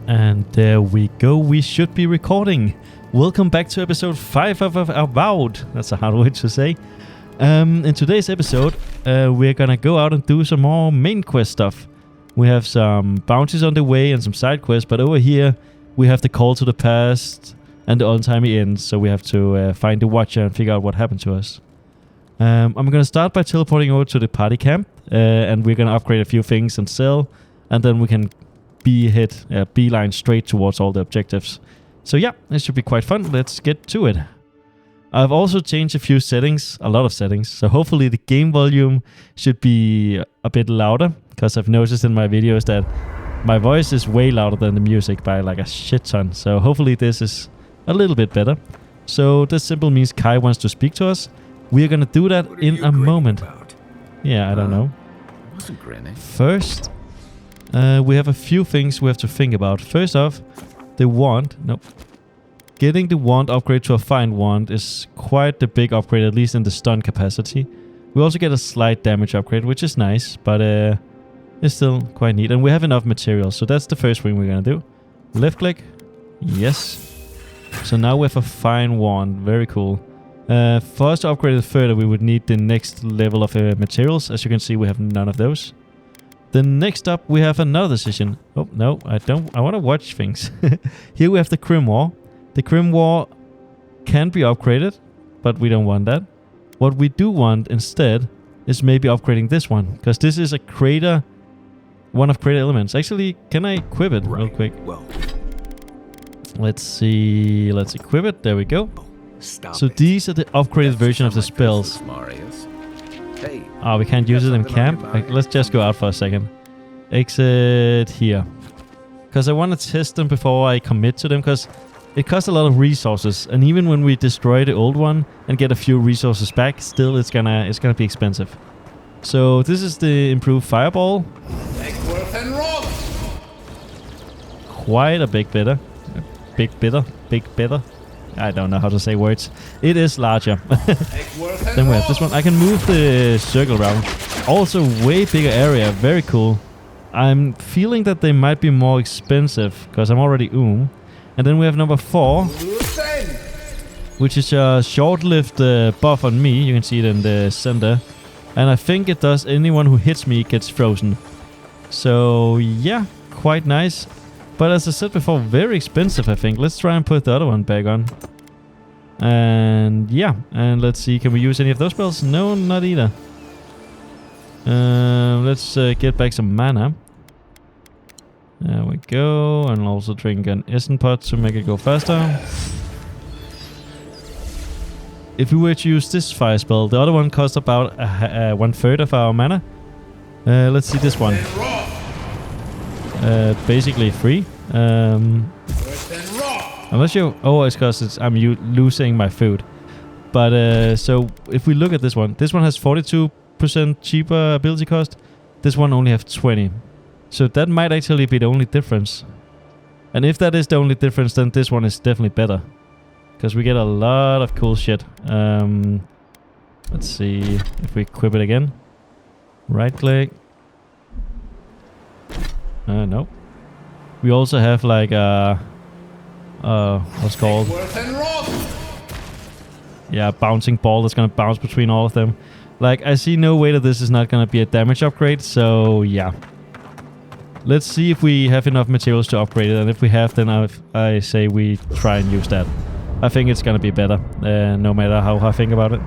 And there we go, we should be recording. Welcome back to episode 5 of Avowed. That's a hard word to say. In today's episode, we're gonna go out and do some more main quest stuff. We have some bounties on the way and some side quests, but over here we have the call to the past and the untimely end, so we have to find the Watcher and figure out what happened to us. I'm gonna start by teleporting over to the party camp, and we're gonna upgrade a few things and sell, and then we can beeline straight towards all the objectives. So yeah, it should be quite fun. Let's get to it. I've also changed a few settings, a lot of settings, so hopefully the game volume should be a bit louder, because I've noticed in my videos that my voice is way louder than the music by like a shit ton. So hopefully this is a little bit better. So this simply means Kai wants to speak to us. We're gonna do that in a moment. Yeah, I don't know. I wasn't grinning. First, we have a few things we have to think about. First off, the wand. Nope. Getting the wand upgrade to a fine wand is quite the big upgrade, at least in the stun capacity. We also get a slight damage upgrade, which is nice, but it's still quite neat. And we have enough materials, so that's the first thing we're gonna do. Left click. Yes. So now we have a fine wand. Very cool. For us to upgrade it further, we would need the next level of materials. As you can see, we have none of those. Then next up, we have another decision. Oh, no, I don't. I want to watch things. Here we have the Crim War. The Crim War can be upgraded, but we don't want that. What we do want instead is maybe upgrading this one, because this is a crater, one of crater elements. Actually, can I equip it real quick? Well, let's see. Let's equip it. There we go. So these are the upgraded version of the spells. Hey, Oh, we can't use it in camp? Let's just go out for a second. Exit here. Because I want to test them before I commit to them, because it costs a lot of resources. And even when we destroy the old one and get a few resources back, still it's gonna be expensive. So this is the improved fireball. Quite a big better. Big better. I don't know how to say words. It is larger. Then we have this one. I can move the circle around. Also way bigger area. Very cool. I'm feeling that they might be more expensive because I'm already And then we have number 4, which is a short-lived buff on me. You can see it in the center. And I think it does anyone who hits me gets frozen. So yeah, quite nice. But as I said before, very expensive, I think. Let's try and put the other one back on. And yeah, and let's see, can we use any of those spells? No, not either. Let's get back some mana. There we go. And also drink an Essen pot to make it go faster. If we were to use this fire spell, the other one costs about 1/3 of our mana. Let's see this one. Basically free. Unless you... Oh, it's because I'm losing my food. But so if we look at this one has 42% cheaper ability cost. This one only has 20. So that might actually be the only difference. And if that is the only difference, then this one is definitely better. Because we get a lot of cool shit. Let's see if we equip it again. Right click. No. We also have like what's called? Yeah, bouncing ball that's gonna bounce between all of them. Like, I see no way that this is not gonna be a damage upgrade, so yeah. Let's see if we have enough materials to upgrade it, and if we have, then I say we try and use that. I think it's gonna be better, no matter how I think about it.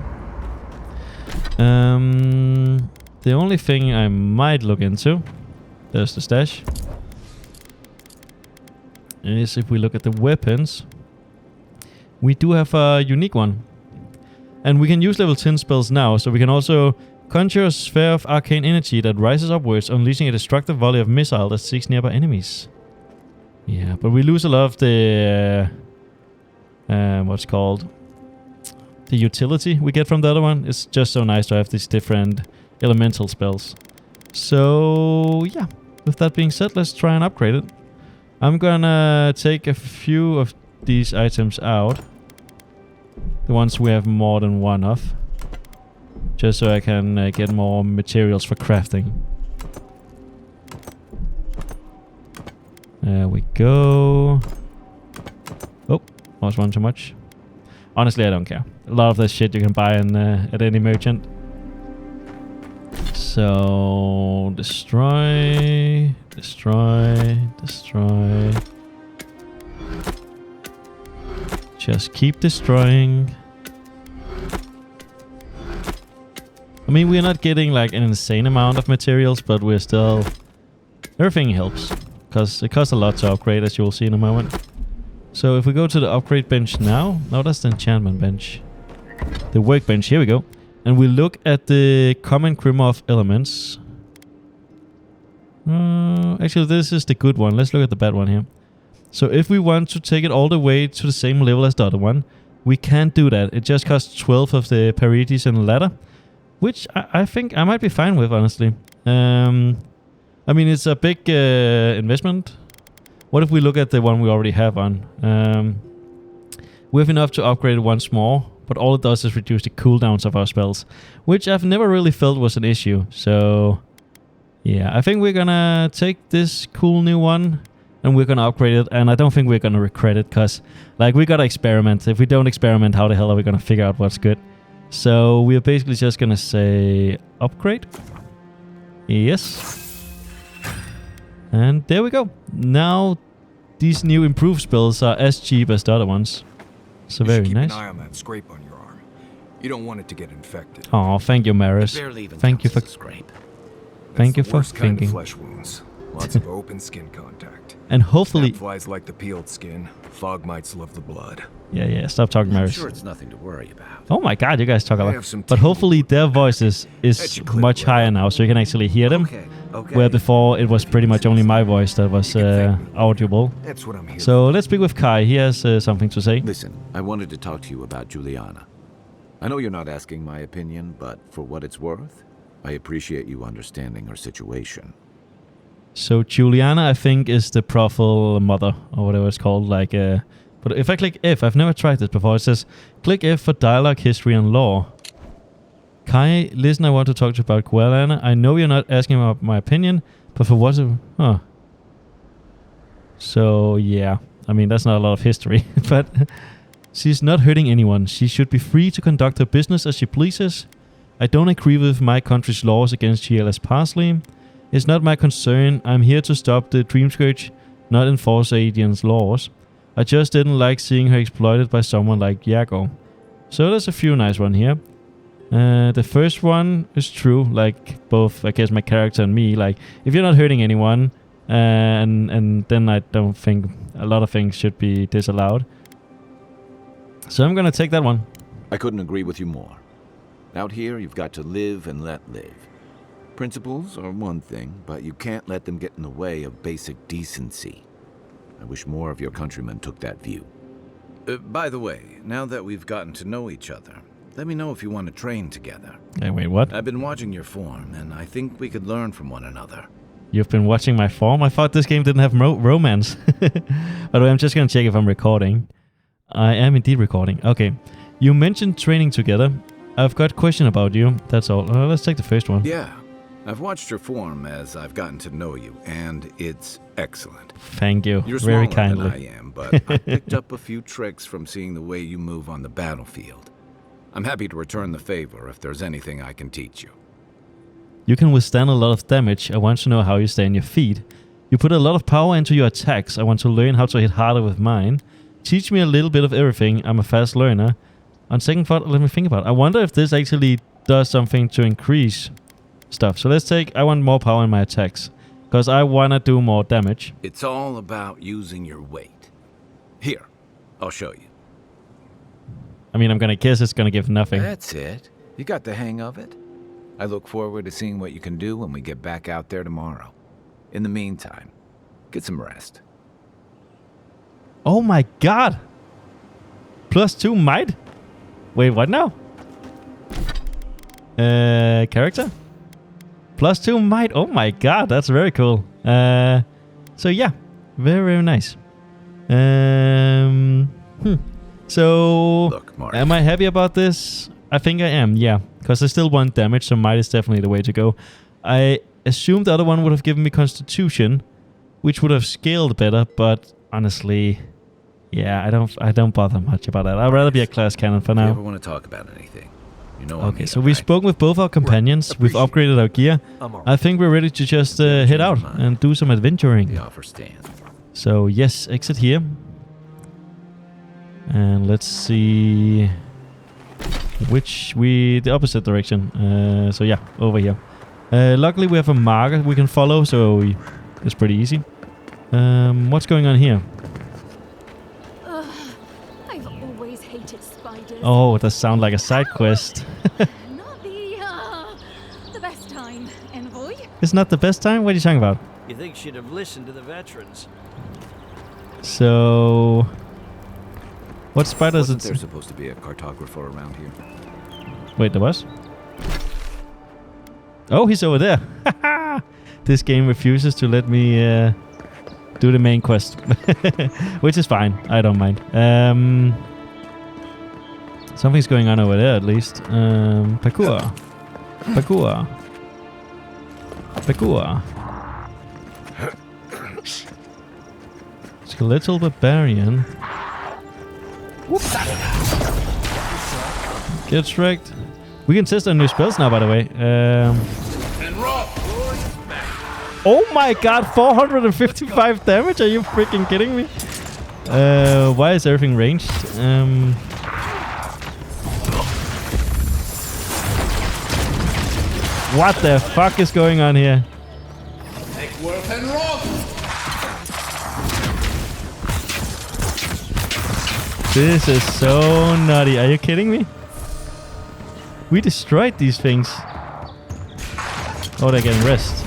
The only thing I might look into, there's the stash, is if we look at the weapons, we do have a unique one. And we can use level 10 spells now, so we can also conjure a sphere of arcane energy that rises upwards, unleashing a destructive volley of missile that seeks nearby enemies. Yeah, but we lose a lot of the... what's called? The utility we get from the other one. It's just so nice to have these different elemental spells. So, yeah. With that being said, let's try and upgrade it. I'm gonna take a few of these items out. The ones we have more than one of. Just so I can get more materials for crafting. There we go. Oh, was one too much. Honestly, I don't care. A lot of this shit you can buy in, at any merchant. So, destroy, destroy, destroy. Just keep destroying. I mean, we're not getting like an insane amount of materials, but we're still... Everything helps, because it costs a lot to upgrade, as you will see in a moment. So if we go to the upgrade bench now... No, that's the enchantment bench. The workbench, here we go. And we look at the common grimoire of elements. Actually, this is the good one. Let's look at the bad one here. So if we want to take it all the way to the same level as the other one, we can't do that. It just costs 12 of the parities and ladder. Which I think I might be fine with, honestly. I mean, it's a big investment. What if we look at the one we already have on? We have enough to upgrade it once more, but all it does is reduce the cooldowns of our spells, which I've never really felt was an issue. So, yeah, I think we're gonna take this cool new one, and we're gonna upgrade it, and I don't think we're gonna regret it, because, like, we gotta experiment. If we don't experiment, how the hell are we gonna figure out what's good? So we're basically just gonna say upgrade. Yes. And there we go. Now these new improved spells are as cheap as the other ones. So very nice. Keep an eye on that scrape on your arm. You don't want it to get infected. Oh, thank you, Maris. Thank you for scrape. Thank you That's the for worst kind of thinking. flesh wounds. Lots of open skin contact. And hopefully, Flies like the peeled skin. Fog mites love the blood. yeah. Stop talking, I'm Maris. sure it's nothing to worry about. Oh my God, you guys talk a I lot. have some But tea. hopefully their voices is much higher now, so you can actually hear them. Okay. Where before it was pretty much only my voice that was audible. That's what I'm here So let's speak with Kai. He has something to say. Listen, I wanted to talk to you about Juliana. I know you're not asking my opinion, but for what it's worth, I appreciate you understanding her situation. So Juliana, I think, is the profile mother, or whatever it's called. Like, but if I click F, I've never tried this before. It says, click F for dialogue, history, and lore. Kai, listen, I want to talk to you about Guelana. I know you're not asking about my opinion, but for what's it... Huh. So, yeah. I mean, that's not a lot of history, but... She's not hurting anyone. She should be free to conduct her business as she pleases. I don't agree with my country's laws against GLS Parsley. It's not my concern. I'm here to stop the Dream Scourge, not enforce Adian's laws. I just didn't like seeing her exploited by someone like Yago. So there's a few nice ones here. The first one is true, like both, I guess, my character and me. Like, if you're not hurting anyone, and then I don't think a lot of things should be disallowed. So I'm gonna take that one. I couldn't agree with you more. Out here, you've got to live and let live. Principles are one thing, but you can't let them get in the way of basic decency. I wish more of your countrymen took that view. By the way, now that we've gotten to know each other, let me know if you want to train together. Hey, wait, what? I've been watching your form, and I think we could learn from one another. You've been watching my form? I thought this game didn't have romance. By the way, I'm just gonna check if I'm recording. I am indeed recording. Okay. You mentioned training together. I've got a question about you. That's all. Let's take the first one. Yeah. I've watched your form as I've gotten to know you, and it's excellent. Thank you. You're very smaller kindly. than I am, but I picked up a few tricks from seeing the way you move on the battlefield. I'm happy to return the favor if there's anything I can teach you. You can withstand a lot of damage. I want to know how you stay on your feet. You put a lot of power into your attacks. I want to learn how to hit harder with mine. Teach me a little bit of everything. I'm a fast learner. On second thought, let me think about it. I wonder if this actually does something to increase stuff. So let's take... I want more power in my attacks, because I want to do more damage. It's all about using your weight. Here, I'll show you. I mean, I'm going to guess it's going to give nothing. That's it. You got the hang of it. I look forward to seeing what you can do when we get back out there tomorrow. In the meantime, get some rest. Oh my god! +2 might? Wait, what now? Character? +2 might. Oh my god, that's very cool. So yeah, very, very nice. So, Look, Mark. am I happy about this? I think I am, yeah. Because I still want damage, so might is definitely the way to go. I assumed the other one would have given me Constitution, which would have scaled better, but honestly, yeah, I don't bother much about that. I'd rather be a class cannon for If you now. ever want to talk about anything, you know I'm Okay, here, so we've right? spoken with both our companions. We've Appreciate upgraded our gear. I'm all I think we're ready to just head out and do some adventuring. The offer stands. So yes, exit here. And let's see the opposite direction. So yeah, over here. Luckily we have a marker we can follow, so it's pretty easy. What's going on here? I've always hated spiders. Oh, it does sound like a side quest. Not the best time, envoy. It's not the best time? What are you talking about? You think she'd have listened to the veterans? So... what spiders Wasn't it... there supposed to be a cartographer around here? Wait, there was? Oh, he's over there. This game refuses to let me do the main quest. Which is fine. I don't mind. Something's going on over there at least. Parkour. Parkour. Parkour. Skeletal Barbarian. Get wrecked. We can test our new spells now, by the way. Oh my god, 455 damage? Are you freaking kidding me? Why is everything ranged? What the fuck is going on here? This is so nutty. Are you kidding me? We destroyed these things. Oh, they're getting rest.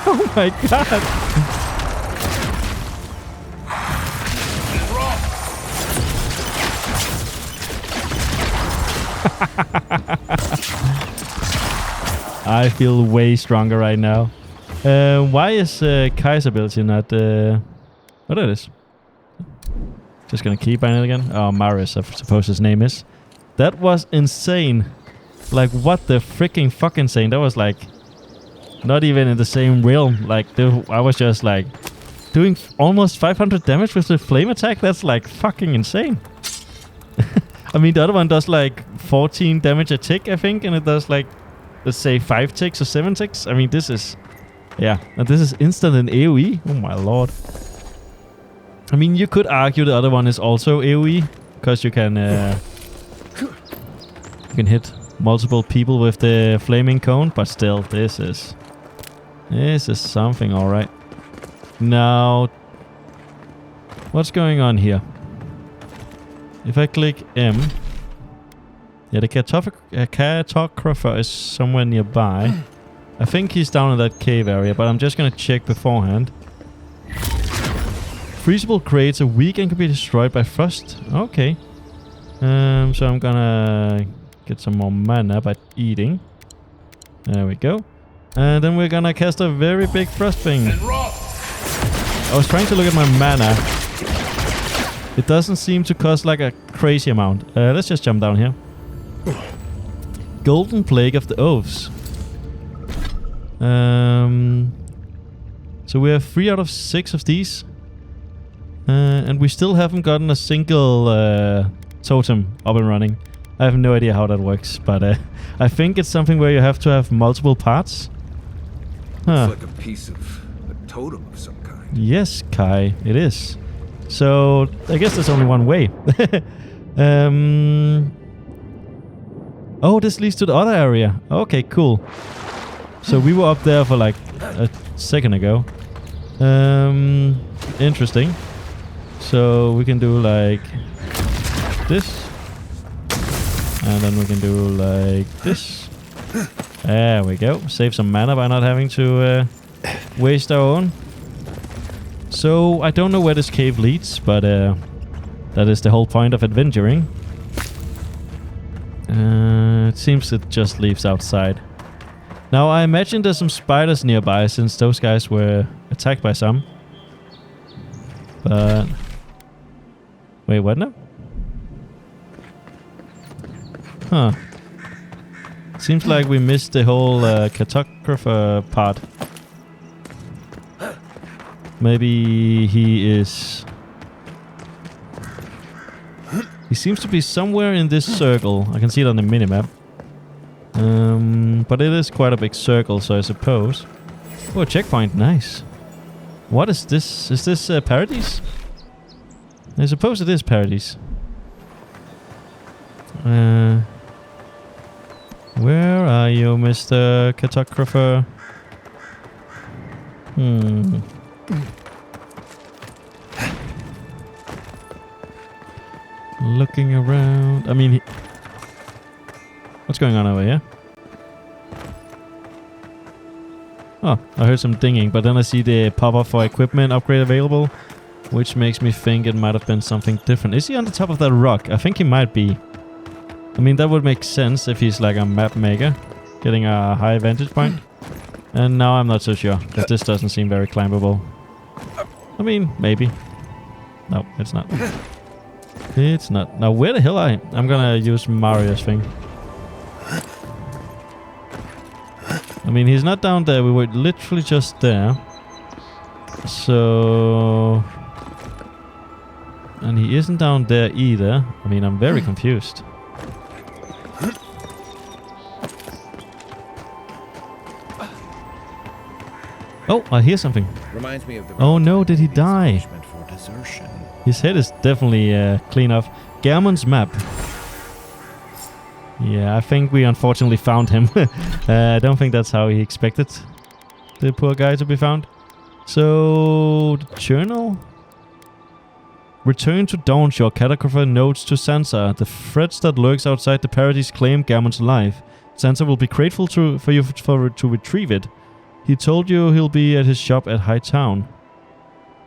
Oh my god. I feel way stronger right now. Why is Kai's ability not... what it is? Just gonna keep on it again? Oh, Maris, I suppose his name is. That was insane. Like, what the freaking fuck insane? That was like... not even in the same realm. Like, I was just like... doing almost 500 damage with the flame attack? That's like fucking insane. I mean, the other one does like 14 damage a tick, I think. And it does like, let's say 5 ticks or 7 ticks. I mean, this is... yeah, and this is instant in AoE. Oh my lord. I mean, you could argue the other one is also AoE. Because you can hit multiple people with the flaming cone. But still, this is something alright. Now, what's going on here? If I click M... yeah, the cartographer is somewhere nearby. I think he's down in that cave area, but I'm just gonna check beforehand. Freezable creates a weak and can be destroyed by frost. Okay. So I'm gonna get some more mana by eating. There we go. And then we're gonna cast a very big frost thing. I was trying to look at my mana. It doesn't seem to cost like a crazy amount. Let's just jump down here. Golden Plague of the Oaths. So we have 3 out of 6 of these. And we still haven't gotten a single totem up and running. I have no idea how that works, but I think it's something where you have to have multiple parts. Huh. It's like a piece of a totem of some kind. Yes, Kai, it is. So I guess there's only one way. Oh, this leads to the other area. Okay, cool. So we were up there for like a second ago. Interesting. So we can do like this. And then we can do like this. There we go. Save some mana by not having to waste our own. So I don't know where this cave leads, but that is the whole point of adventuring. It seems it just leaves outside. Now I imagine there's some spiders nearby, since those guys were attacked by some. But... wait, what now? Huh. Seems like we missed the whole cartographer part. Maybe he is... He seems to be somewhere in this circle. I can see it on the minimap. But it is quite a big circle, so I suppose... Oh, a checkpoint. Nice. What is this? Is this Paradise? I suppose it is Paradise. Where are you, Mr. Cartographer? Looking around. I mean... What's going on over here? Oh, I heard some dinging, but then I see the pop-up for equipment upgrade available, which makes me think it might have been something different. Is he on the top of that rock? I think he might be. I mean, that would make sense if he's like a map maker, getting a high vantage point. And now I'm not so sure, because this doesn't seem very climbable. I mean, maybe. No, it's not. It's not. Now, where the hell are I? I'm gonna use Mario's thing. I mean, he's not down there. We were literally just there. So... And he isn't down there either. I mean, I'm very confused. Oh, I hear something. Reminds me of the Oh no, did he die? for desertion. His head is definitely clean off. Gammon's map. Yeah, I think we unfortunately found him. I don't think that's how he expected the poor guy to be found. So, the journal? Return to Dawnshore. Cartographer notes to Sansa. The threats that lurks outside the Paradise claim Gammon's life. Sansa will be grateful for you to retrieve it. He told you he'll be at his shop at High Town.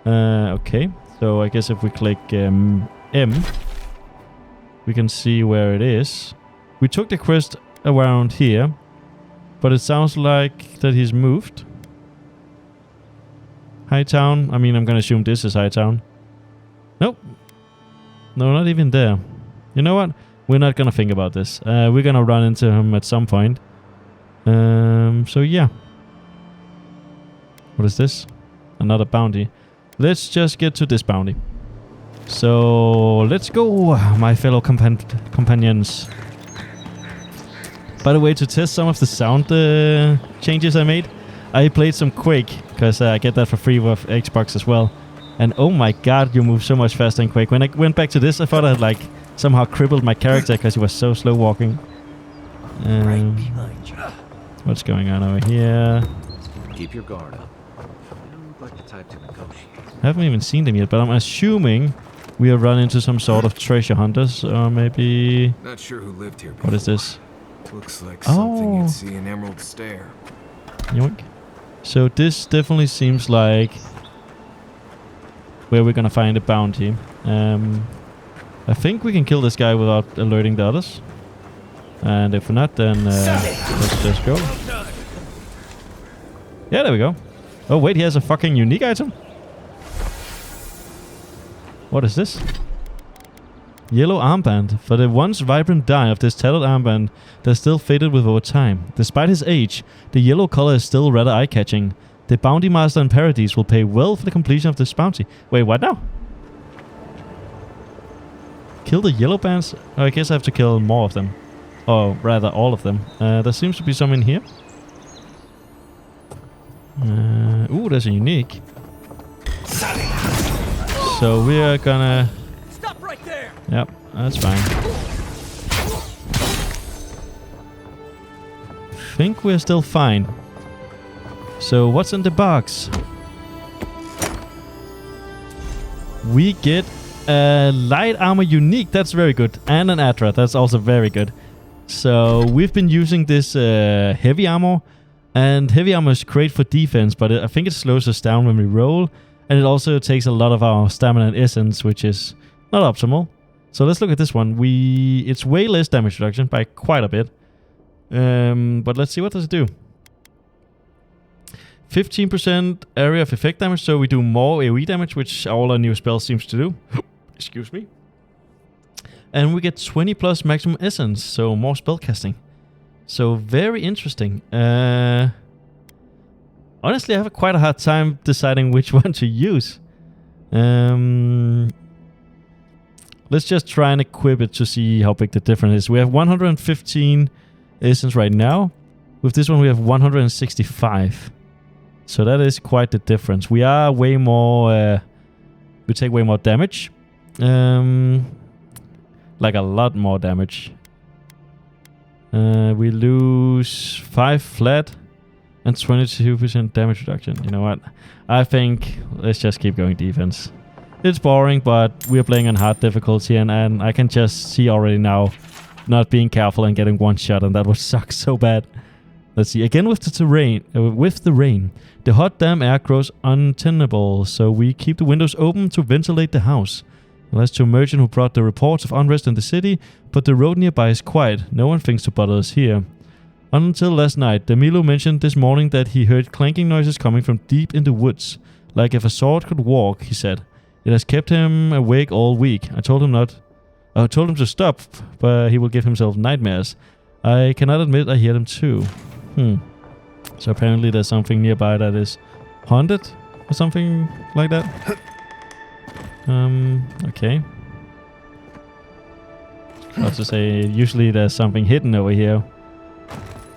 Okay. So, I guess if we click M, we can see where it is. We took the quest around here, but it sounds like that he's moved. High Town. I mean, I'm gonna assume this is High Town. Nope. No, not even there. You know what? We're not gonna think about this. We're gonna run into him at some point. So yeah. What is this? Another bounty. Let's just get to this bounty. So, let's go, my fellow companions. By the way, to test some of the sound changes I made, I played some Quake, because I get that for free with Xbox as well. And oh my god, you move so much faster in Quake. When I went back to this, I thought I had like somehow crippled my character because he was so slow walking. What's going on over here? Keep your guard up. You don't look like the type to negotiate. I haven't even seen them yet, but I'm assuming we have run into some sort of treasure hunters, or maybe... Not sure who lived here before. What is this? Looks like something you'd see in Emerald Stair. Yoink. So this definitely seems like where we're gonna find a bounty. I think we can kill this guy without alerting the others. And if not, then let's just go. Yeah, there we go. Oh wait, he has a fucking unique item. What is this? Yellow armband. For the once vibrant dye of this tattered armband that's still faded with over time. Despite his age, the yellow color is still rather eye-catching. The bounty master in Paradise will pay well for the completion of this bounty. Wait, what now? Kill the yellow bands? Oh, I guess I have to kill more of them. Or rather, all of them. There seems to be some in here. Ooh, there's a unique. So we are gonna... Stop right there. Yep, that's fine. Think we're still fine. So what's in the box? We get a light armor unique. That's very good. And an Adra. That's also very good. So we've been using this heavy armor. And heavy armor is great for defense, but I think it slows us down when we roll. And it also takes a lot of our stamina and essence, which is not optimal. So let's look at this one. It's way less damage reduction by quite a bit. But let's see, what does it do? 15% area of effect damage, so we do more AoE damage, which all our new spells seems to do. Excuse me. And we get 20 plus maximum essence, so more spell casting. So very interesting. Honestly, I have quite a hard time deciding which one to use. Let's just try and equip it to see how big the difference is. We have 115 essence right now. With this one, we have 165. So that is quite the difference. We are way more... we take way more damage. Like a lot more damage. We lose 5 flat and 22% damage reduction. You know what? I think let's just keep going defense. It's boring, but we're playing on hard difficulty, and I can just see already now not being careful and getting one shot, and that would suck so bad. Let's see. Again with the terrain, with the rain, the hot damn air grows untenable, so we keep the windows open to ventilate the house. Unless to a merchant who brought the reports of unrest in the city, but the road nearby is quiet. No one thinks to bother us here. Until last night, Damilu mentioned this morning that he heard clanking noises coming from deep in the woods. Like if a sword could walk, he said. It has kept him awake all week. I told him to stop, but he will give himself nightmares. I cannot admit I hear them too. So apparently there's something nearby that is haunted or something like that. Okay. I was to say, usually there's something hidden over here,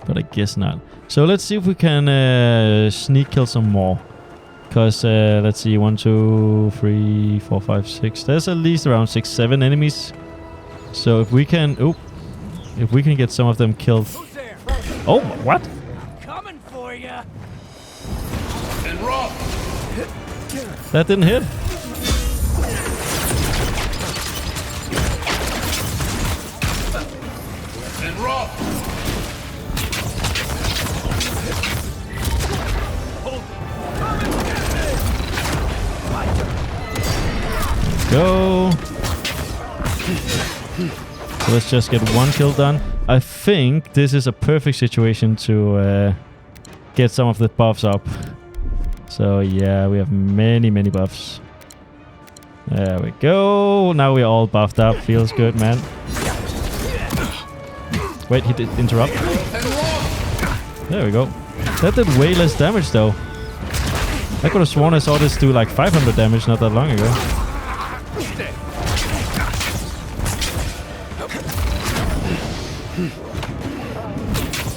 but I guess not. So let's see if we can sneak kill some more. Because, let's see, 1, 2, 3, 4, 5, 6. There's at least around 6, 7 enemies. So if we can... Oh! If we can get some of them killed... Oh, what? Coming for ya. And rock. That didn't hit. And rock. Go. So let's just get one kill done. I think this is a perfect situation to get some of the buffs up. So yeah, we have many buffs. There we go. Now we're all buffed up. Feels good, man. Wait, he did interrupt. There we go. That did way less damage though. I could have sworn I saw this do like 500 damage not that long ago.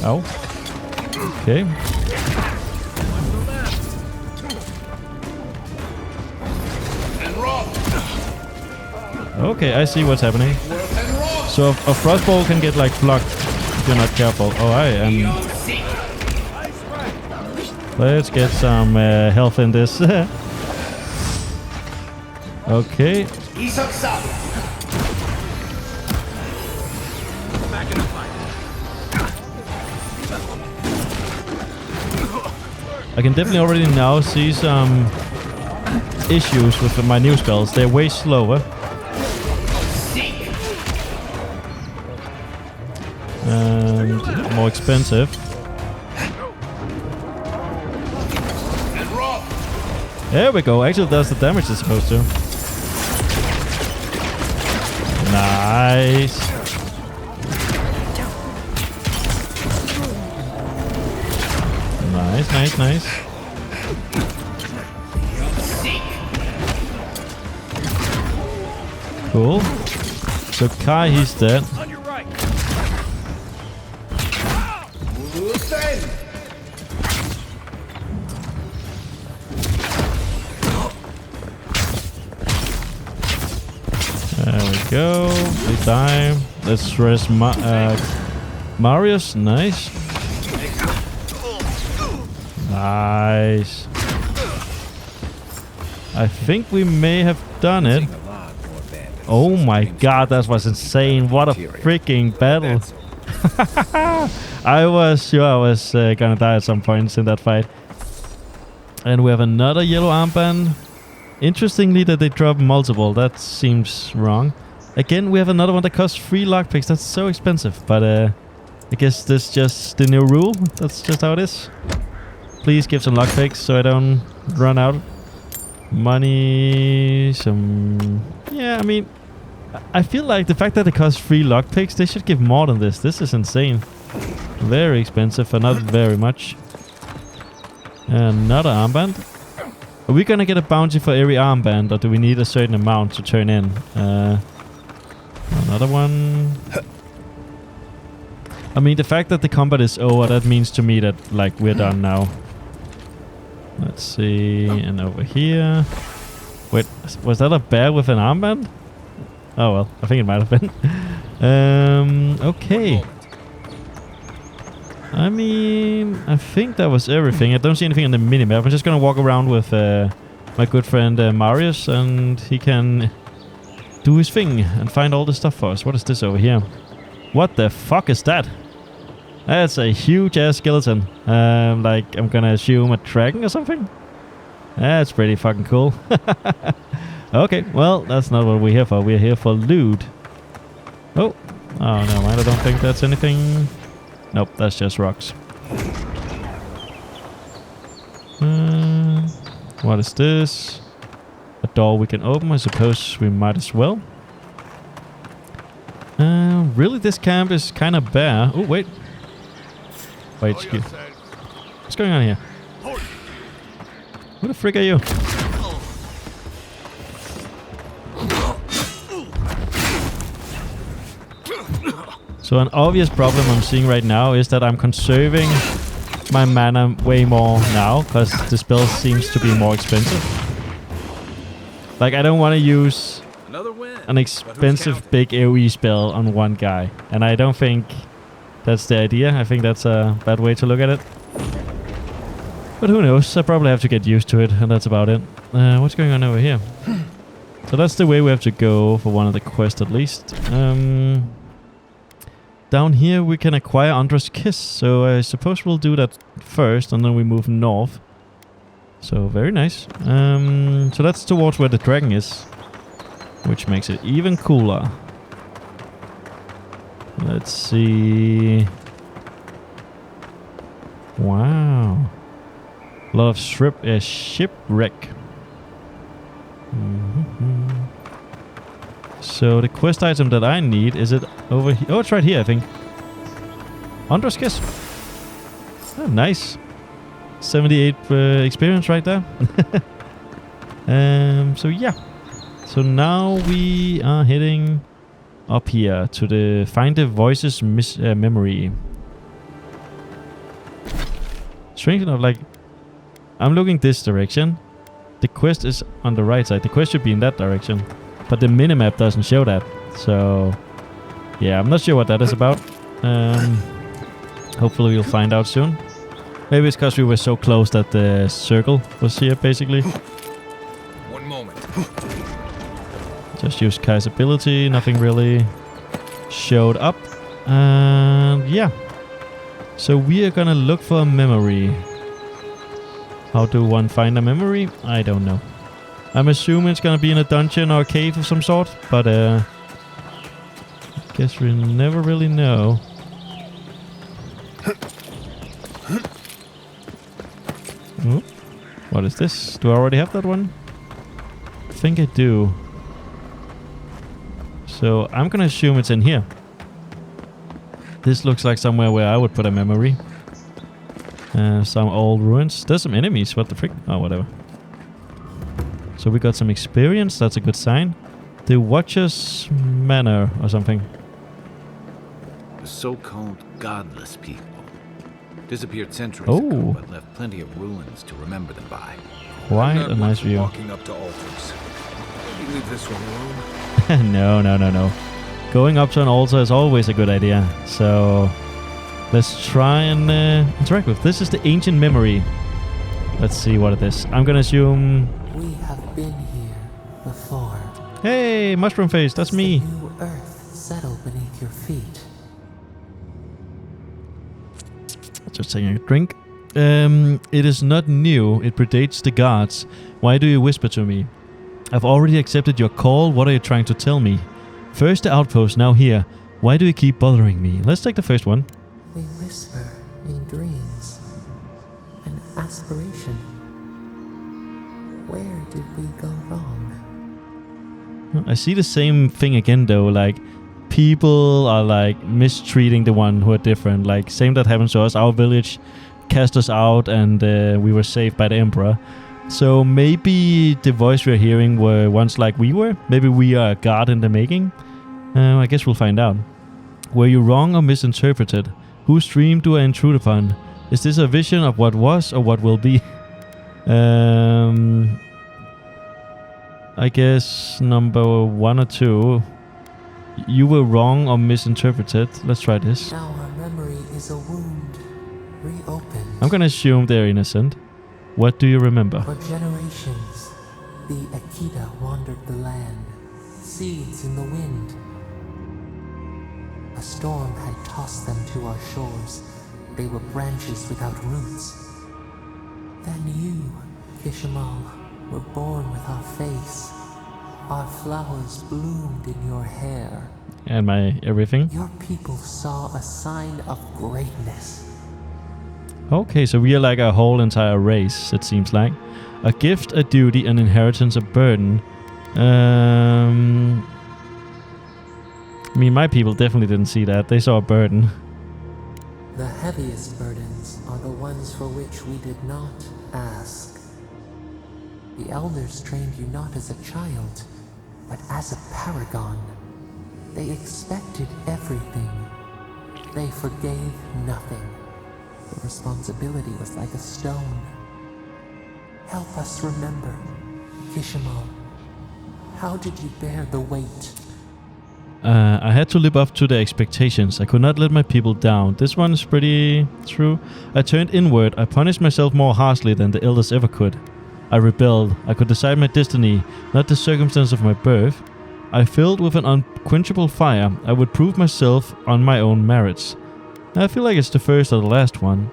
Oh. Okay. Okay, I see what's happening. So a frostball can get like blocked if you're not careful. Oh, I am. Let's get some health in this. Okay. I can definitely already now see some issues with my new spells. They're way slower. And more expensive. There we go. Actually does the damage it's supposed to. Nice. Nice. Cool. So Kai, he's dead. On your right. There we go. Big time. Let's stress Marius. Nice. Nice. I think we may have done it. Oh my god, that was insane. What a freaking battle. I was sure I was gonna die at some points in that fight. And we have another yellow armband. Interestingly that they drop multiple. That seems wrong. Again, we have another one that costs 3 lockpicks. That's so expensive. But I guess this is just the new rule. That's just how it is. Please give some lockpicks so I don't run out. Money, some... Yeah, I mean, I feel like the fact that it costs 3 lockpicks, they should give more than this. This is insane. Very expensive, but not very much. Another armband. Are we gonna get a bounty for every armband, or do we need a certain amount to turn in? Another one. I mean, the fact that the combat is over, that means to me that, like, we're done now. Let's see, and over here. Wait, was that a bear with an armband? Oh well, I think it might have been. Okay. I mean, I think that was everything. I don't see anything on the minimap. I'm just gonna walk around with my good friend Marius, and he can do his thing and find all the stuff for us. What is this over here? What the fuck is that? That's a huge ass skeleton. Like, I'm gonna assume a dragon or something? That's pretty fucking cool. Okay, well, that's not what we're here for. We're here for loot. Oh, no, I don't think that's anything. Nope, that's just rocks. What is this? A door we can open. I suppose we might as well. Really, this camp is kind of bare. Oh, wait. Wait, what's going on here? Who the frick are you? So an obvious problem I'm seeing right now is that I'm conserving my mana way more now, because the spell seems to be more expensive. Like, I don't want to use an expensive big AoE spell on one guy, and I don't think that's the idea. I think that's a bad way to look at it. But who knows? I probably have to get used to it, and that's about it. What's going on over here? So that's the way we have to go for one of the quests at least. Down here we can acquire Andra's Kiss, so I suppose we'll do that first, and then we move north. So very nice. So that's towards where the dragon is, which makes it even cooler. Let's see. Wow. A lot of shipwreck. So the quest item that I need, is it over here? Oh, it's right here, I think. Andra's Kiss. Oh, nice. 78 experience right there. So yeah. So now we are heading up here to the Find the Voices memory. Strange enough, like, I'm looking this direction. The quest is on the right side. The quest should be in that direction. But the minimap doesn't show that. So, yeah, I'm not sure what that is about. Hopefully we'll find out soon. Maybe it's because we were so close that the circle was here, basically. One moment. Just use Kai's ability. Nothing really showed up. And yeah. So we are gonna look for a memory. How do one find a memory? I don't know. I'm assuming it's gonna be in a dungeon or a cave of some sort, but I guess we'll never really know. Oh, what is this? Do I already have that one? I think I do. So I'm gonna assume it's in here. This looks like somewhere where I would put a memory. Some old ruins. There's some enemies. What the frick? Oh, whatever. So we got some experience. That's a good sign. The Watcher's Manor or something. The so-called godless people disappeared centuries ago, but left plenty of ruins to remember them by. Quite a nice view. Walking up to altars. Maybe leave this one alone. No. Going up to an altar is always a good idea. So let's try and interact with. This is the ancient memory. Let's see what it is. I'm gonna assume. We have been here before. Hey, mushroom face, that's me. The new earth settle beneath your feet. Just taking a drink. It is not new. It predates the gods. Why do you whisper to me? I've already accepted your call. What are you trying to tell me? First the outpost, now here. Why do you keep bothering me? Let's take the first one. We whisper in dreams. An aspiration. Where did we go wrong? I see the same thing again though, like people are like mistreating the one who are different. Like same that happens to us. Our village cast us out and we were saved by the Emperor. So maybe the voice we're hearing were once like we were. Maybe we are a god in the making. I guess we'll find out. Were you wrong or misinterpreted? Whose dream do I intrude upon? Is this a vision of what was or what will be? I guess number 1 or 2. You were wrong or misinterpreted. Let's try this. Now our memory is a wound, reopened. I'm gonna assume they're innocent. What do you remember? For generations, the Akita wandered the land, seeds in the wind. A storm had tossed them to our shores. They were branches without roots. Then you, Kishimal, were born with our face. Our flowers bloomed in your hair. And my everything? Your people saw a sign of greatness. Okay, so we are like a whole entire race, it seems like. A gift, a duty, an inheritance, a burden. I mean, my people definitely didn't see that. They saw a burden. The heaviest burdens are the ones for which we did not ask. The elders trained you not as a child, but as a paragon. They expected everything. They forgave nothing. The responsibility was like a stone. Help us remember, Kishimal. How did you bear the weight? I had to live up to their expectations. I could not let my people down. This one is pretty true. I turned inward. I punished myself more harshly than the elders ever could. I rebelled. I could decide my destiny, not the circumstance of my birth. I filled with an unquenchable fire. I would prove myself on my own merits. I feel like it's the first or the last one.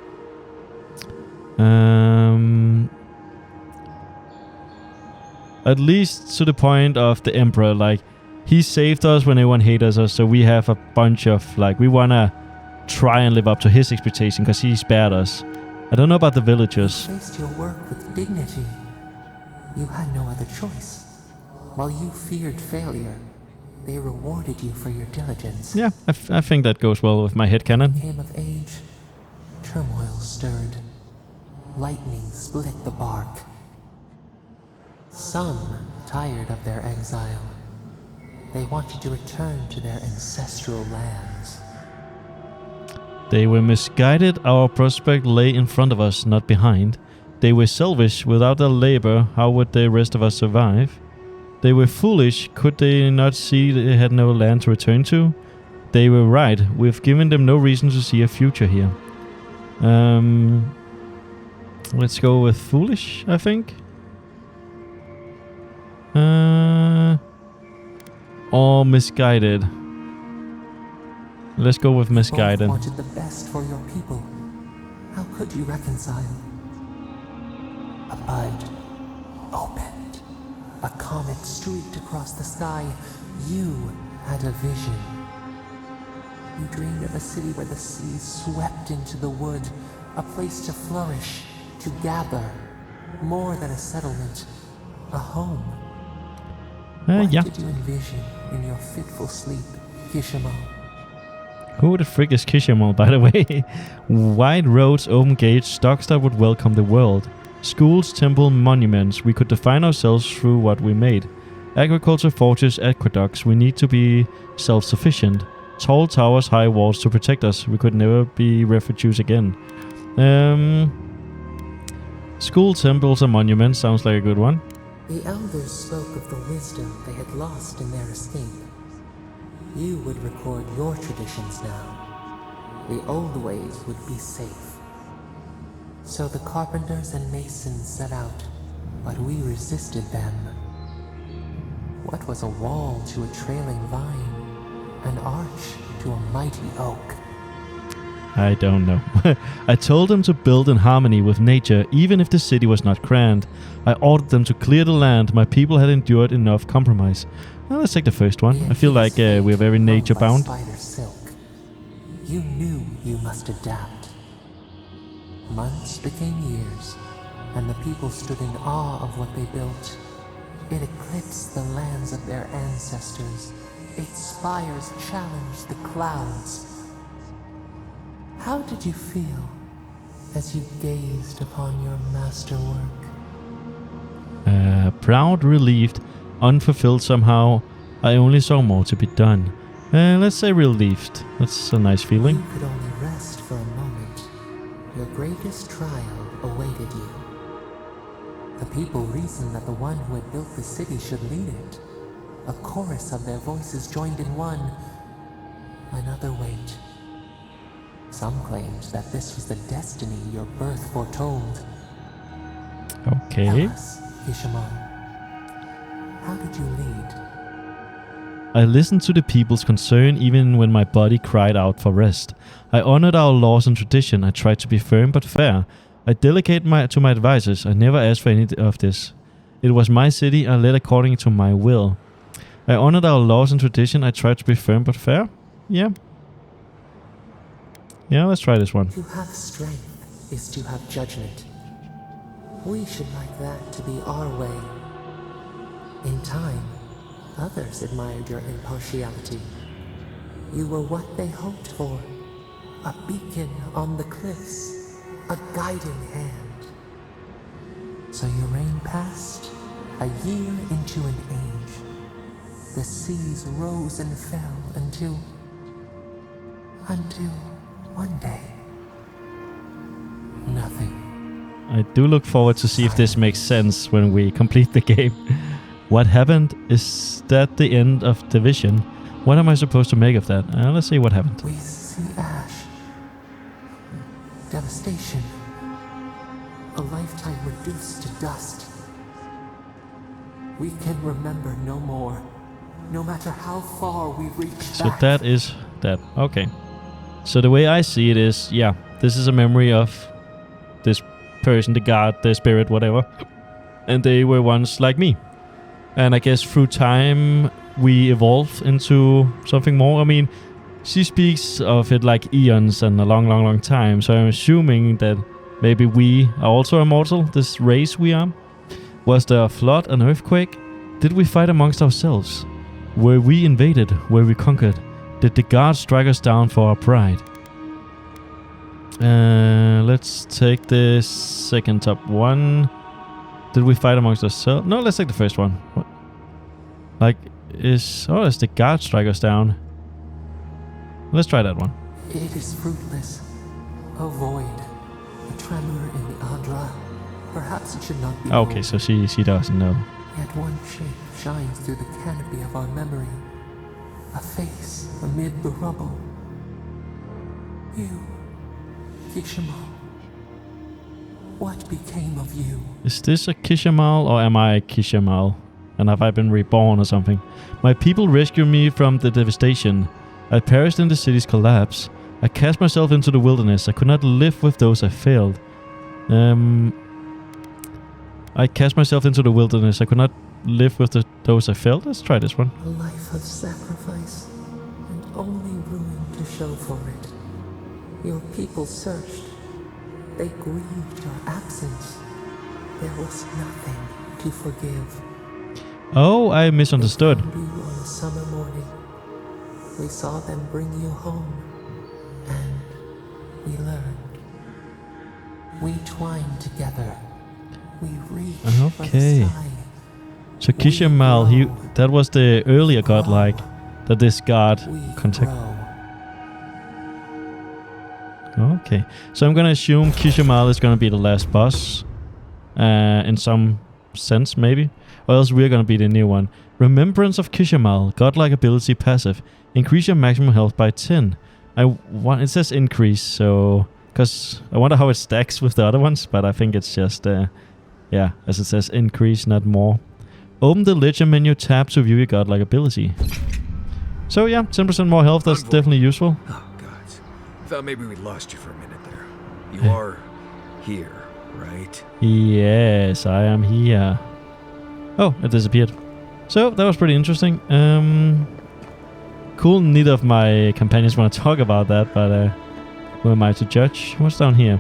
At least to the point of the Emperor, like, he saved us when everyone hated us, so we have a bunch of, like, we wanna try and live up to his expectation because he spared us. I don't know about the villagers. You faced your work with dignity. You had no other choice. While you feared failure, they rewarded you for your diligence. Yeah, I think that goes well with my headcanon. Came of age, turmoil stirred. Lightning split the bark. Some tired of their exile. They wanted to return to their ancestral lands. They were misguided. Our prospect lay in front of us, not behind. They were selfish. Without their labor, how would the rest of us survive? They were foolish. Could they not see they had no land to return to? They were right. We've given them no reason to see a future here. Let's go with foolish, I think. Or misguided. Let's go with misguided. Both wanted the best for your people. How could you reconcile? A bud opened. A comet streaked across the sky. You had a vision. You dreamed of a city where the sea swept into the wood. A place to flourish, to gather. More than a settlement. A home. What Yeah. did you envision in your fitful sleep, Kishimal? Who the frick is Kishimal, by the way? Wide roads, open gates, stocks that would welcome the world. Schools, temple, monuments. We could define ourselves through what we made. Agriculture, forges, aqueducts. We need to be self-sufficient. Tall towers, high walls to protect us. We could never be refugees again. School, temples, and monuments. Sounds like a good one. The elders spoke of the wisdom they had lost in their escape. You would record your traditions now. The old ways would be safe. So the carpenters and masons set out, but we resisted them. What was a wall to a trailing vine? An arch to a mighty oak? I don't know. I told them to build in harmony with nature, even if the city was not grand. I ordered them to clear the land. My people had endured enough compromise. Well, let's take the first one. I feel like we're very nature-bound. Spider silk. You knew you must adapt. Months became years, and the people stood in awe of what they built. It eclipsed the lands of their ancestors. Its spires challenged the clouds. How did you feel, as you gazed upon your masterwork. Proud, relieved, unfulfilled somehow. I only saw more to be done. Let's say relieved. That's a nice feeling. You could only rest for a moment. Your greatest trial awaited you. The people reasoned that the one who had built the city should lead it. A chorus of their voices joined in one. Another wait. Some claimed that this was the destiny your birth foretold. Okay. Tell us, Ishamal, how did you lead? I listened to the people's concern even when my body cried out for rest. I honored our laws and tradition. I tried to be firm but fair. I delegate to my advisors. I never asked for any of this. It was my city. I led according to my will. I honored our laws and tradition. I tried to be firm but fair. Yeah. Yeah, let's try this one. To have strength is to have judgment. We should like that to be our way. In time, others admired your impartiality. You were what they hoped for. A beacon on the cliffs. A guiding hand. So your reign passed, a year into an age. The seas rose and fell until one day, nothing. I do look forward to see if this makes sense when we complete the game. What happened? Is that the end of Division? What am I supposed to make of that? Let's see what happened. We see ash. Devastation. A lifetime reduced to dust. We can remember no more, no matter how far we reach So back. that is that. Okay. So the way I see it is, yeah, this is a memory of this person, the god, the spirit, whatever. And they were once like me. And I guess through time, we evolve into something more. I mean, she speaks of it like eons and a long, long, long time. So I'm assuming that maybe we are also immortal, this race we are. Was there a flood, an earthquake? Did we fight amongst ourselves? Were we invaded? Were we conquered? Did the gods strike us down for our pride? Let's take this second top one. Did we fight amongst ourselves? No, let's take the first one. What? Like, is the gods strike us down? Let's try that one. It is fruitless. A void. A tremor in the Adra. Perhaps it should not be. Okay, so she doesn't know. Yet one shape shines through the canopy of our memory. A face amid the rubble. You, Kishimal. What became of you? Is this a Kishimal or am I a Kishimal? And have I been reborn or something? My people rescued me from the devastation. I perished in the city's collapse. I cast myself into the wilderness. I could not live with those I failed. I cast myself into the wilderness. I could not live with those I failed. Let's try this one. A life of sacrifice, and only ruin to show for it. Your people searched. They grieved your absence. There was nothing to forgive. Oh, I misunderstood. They found you on a summer morning. We saw them bring you home, and we learned. We twined together. We reached for the Okay. sky. So Kishimal, that was the earlier godlike that this god We contact. grow. Okay, so I'm gonna assume Kishimal is gonna be the last boss, in some sense maybe, or else we're gonna be the new one. Remembrance of Kishimal, godlike ability passive, increase your maximum health by 10. It says increase, so because I wonder how it stacks with the other ones, but I think it's just yeah, as it says increase, not more. Open the legend menu, tab to view your godlike ability. So yeah, 10% more health. That's Envoy. definitely useful. Oh, gods. Thought maybe we lost you for a minute there. You are here, right? Yes, I am here. Oh, it disappeared. So, that was pretty interesting. Cool, neither of my companions want to talk about that, but who am I to judge? What's down here?